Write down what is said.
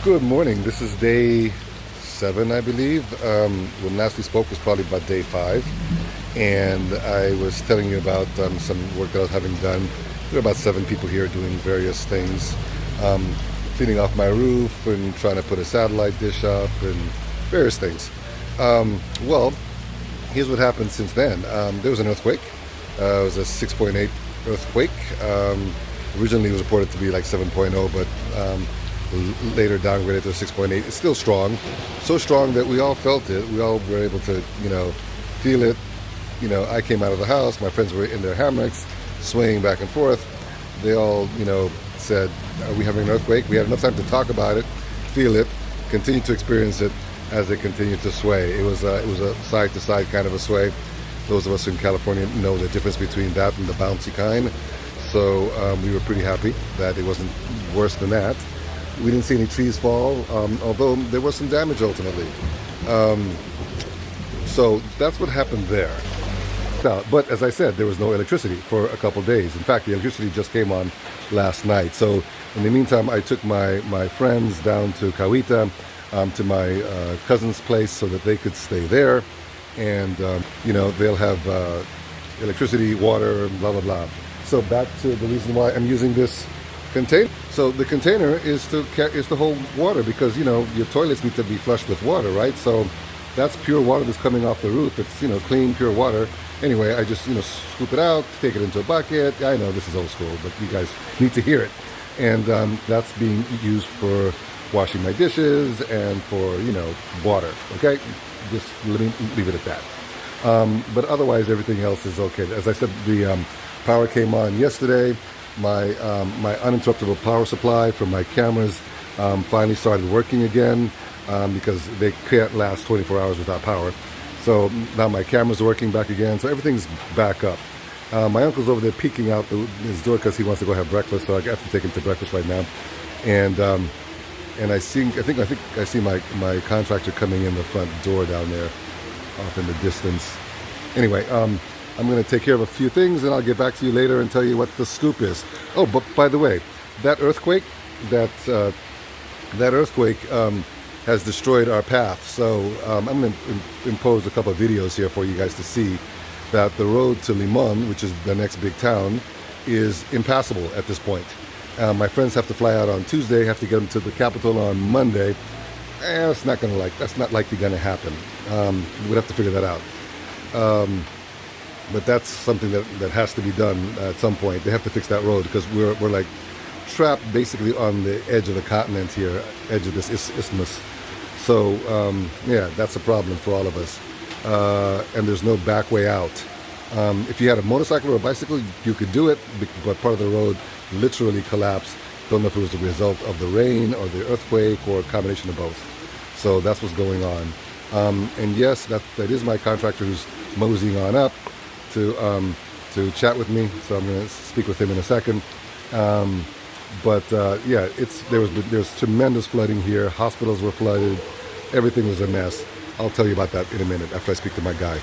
Good morning. This is day 7, I believe. When last we spoke was probably about day 5. And I was telling you about some work that I was having done. There are about 7 people here doing various things. Cleaning off my roof and trying to put a satellite dish up and various things. Well, here's what happened since then. There was an earthquake. It was a 6.8 earthquake. Originally it was reported to be like 7.0, but later downgraded to 6.8. It's still strong, so strong that we all felt it. We all were able to, feel it. I came out of the house. My friends were in their hammocks, swaying back and forth. They all, said, "Are we having an earthquake?" We had enough time to talk about it, feel it, continue to experience it as it continued to sway. It was a side-to-side kind of a sway. Those of us in California know the difference between that and the bouncy kind. So we were pretty happy that it wasn't worse than that. We didn't see any trees fall, although there was some damage ultimately. So that's what happened there. Now, but as I said, there was no electricity for a couple days. In fact, the electricity just came on last night. So in the meantime, I took my friends down to Cauita, to my cousin's place so that they could stay there. And, they'll have electricity, water, blah, blah, blah. So back to the reason why I'm using this container. So the container is to hold water because, your toilets need to be flushed with water, right? So that's pure water that's coming off the roof. It's, clean, pure water. Anyway, I just, scoop it out, take it into a bucket. I know this is old school, but you guys need to hear it. And that's being used for washing my dishes and for, water, okay? Just let me leave it at that. But otherwise, everything else is okay. As I said, the power came on yesterday. My uninterruptible power supply from my cameras finally started working again because they can't last 24 hours without power. So now my camera's working back again, so everything's back up. My uncle's over there peeking out his door because he wants to go have breakfast, so I have to take him to breakfast right now. And I think I see my contractor coming in the front door down there, off in the distance. Anyway, I'm going to take care of a few things, and I'll get back to you later and tell you what the scoop is. Oh, but by the way, that earthquake, has destroyed our path. So I'm going to impose a couple of videos here for you guys to see that the road to Limon, which is the next big town, is impassable at this point. My friends have to fly out on Tuesday, have to get them to the capital on Monday. That's not likely going to happen. We'd have to figure that out. But that's something that has to be done at some point. They have to fix that road because we're like trapped basically on the edge of the continent here, edge of this isthmus. So yeah, that's a problem for all of us. And there's no back way out. If you had a motorcycle or a bicycle, you could do it, but part of the road literally collapsed. Don't know if it was a result of the rain or the earthquake or a combination of both. So that's what's going on. And yes, that is my contractor who's moseying on up to chat with me. So I'm going to speak with him in a second. Yeah, there's tremendous flooding here. Hospitals were flooded. Everything was a mess. I'll tell you about that in a minute after I speak to my guy.